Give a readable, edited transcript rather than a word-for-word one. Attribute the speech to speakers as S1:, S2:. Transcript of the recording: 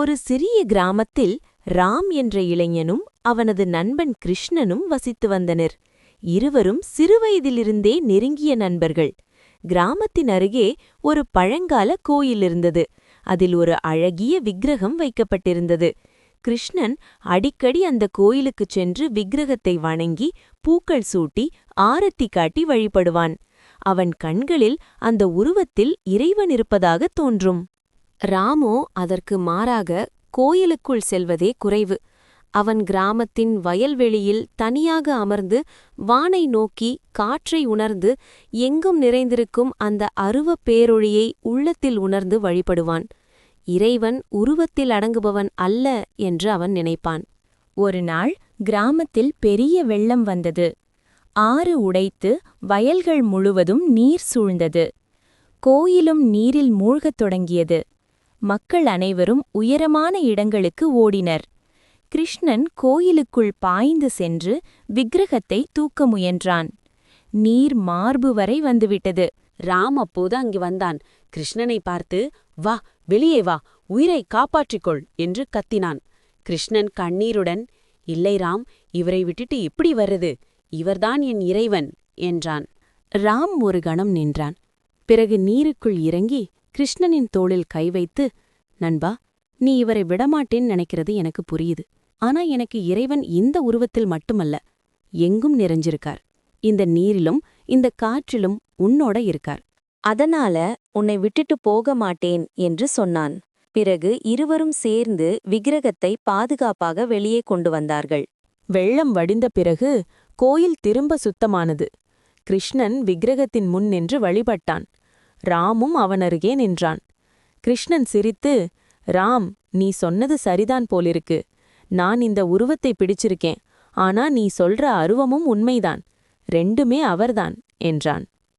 S1: ஒரு சிறிய கிராமத்தில் ராம் என்ற இளைஞனும் அவனது நண்பன் கிருஷ்ணனும் வசித்து வந்தனர். இருவரும் சிறுவயதிலிருந்தே நெருங்கிய நண்பர்கள். கிராமத்தின் அருகே ஒரு பழங்கால கோயில் இருந்தது. அதில் ஒரு அழகிய விக்கிரகம் வைக்கப்பட்டிருந்தது. கிருஷ்ணன் அடிக்கடி அந்த கோயிலுக்குச் சென்று விக்கிரகத்தை வணங்கி பூக்கள் சூட்டி ஆரத்தி காட்டி வழிபடுவான். அவன் கண்களில் அந்த உருவத்தில் இறைவன் இருப்பதாகத் தோன்றும். ராமோ அதற்கு மாறாக கோயிலுக்குள் செல்வதே குறைவு. அவன் கிராமத்தின் வயல்வெளியில் தனியாக அமர்ந்து வானை நோக்கி காற்றை உணர்ந்து எங்கும் நிறைந்திருக்கும் அந்த அருவப் பேரொளியை உள்ளத்தில் உணர்ந்து வழிபடுவான். இறைவன் உருவத்தில் அடங்குபவன் அல்ல என்று அவன் நினைப்பான்.
S2: ஒரு நாள் கிராமத்தில் பெரிய வெள்ளம் வந்தது. ஆறு உடைத்து வயல்கள் முழுவதும் நீர் சூழ்ந்தது. கோயிலும் நீரில் மூழ்கத் தொடங்கியது. மக்கள் அனைவரும் உயரமான இடங்களுக்கு ஓடினர். கிருஷ்ணன் கோயிலுக்குள் பாய்ந்து சென்று விக்கிரகத்தை தூக்க முயன்றான். நீர் மார்பு வரை வந்துவிட்டது.
S1: ராம் அப்போது அங்கு வந்தான். கிருஷ்ணனை பார்த்து, "வா, வெளியே வா, உயிரை காப்பாற்றிக்கொள்" என்று கத்தினான். கிருஷ்ணன் கண்ணீருடன், "இல்லை ராம், இவரை விட்டுட்டு எப்படி வர்றது? இவர்தான் என் இறைவன்" என்றான். ராம் ஒரு கணம் நின்றான். பிறகு நீருக்குள் இறங்கி கிருஷ்ணனின் தோளில் கை வைத்து, "நண்பா, நீ இவரை விடமாட்டேன்னு நினைக்கிறது எனக்கு புரியுது. ஆனா எனக்கு இறைவன் இந்த உருவத்தில் மட்டுமல்ல, எங்கும் நிறைஞ்சிருக்கார். இந்த நீரிலும் இந்த காற்றிலும் உன்னோட இருக்கார்.
S2: அதனால உன்னை விட்டுட்டு போக மாட்டேன்" என்று சொன்னான். பிறகு இருவரும் சேர்ந்து விக்கிரகத்தை பாதுகாப்பாக வெளியே கொண்டு வந்தார்கள்.
S1: வெள்ளம் வடிந்த பிறகு கோயில் திரும்ப சுத்தமானது. கிருஷ்ணன் விக்கிரகத்தின் முன் நின்று வழிபட்டான். ராமும் அவனருகே நின்றான். கிருஷ்ணன் சிரித்து, "ராம், நீ சொன்னது சரிதான் போலிருக்கு. நான் இந்த உருவத்தை பிடிச்சிருக்கேன். ஆனா நீ சொல்ற அருவமும் உண்மைதான். ரெண்டுமே அவர்தான்" என்றான்.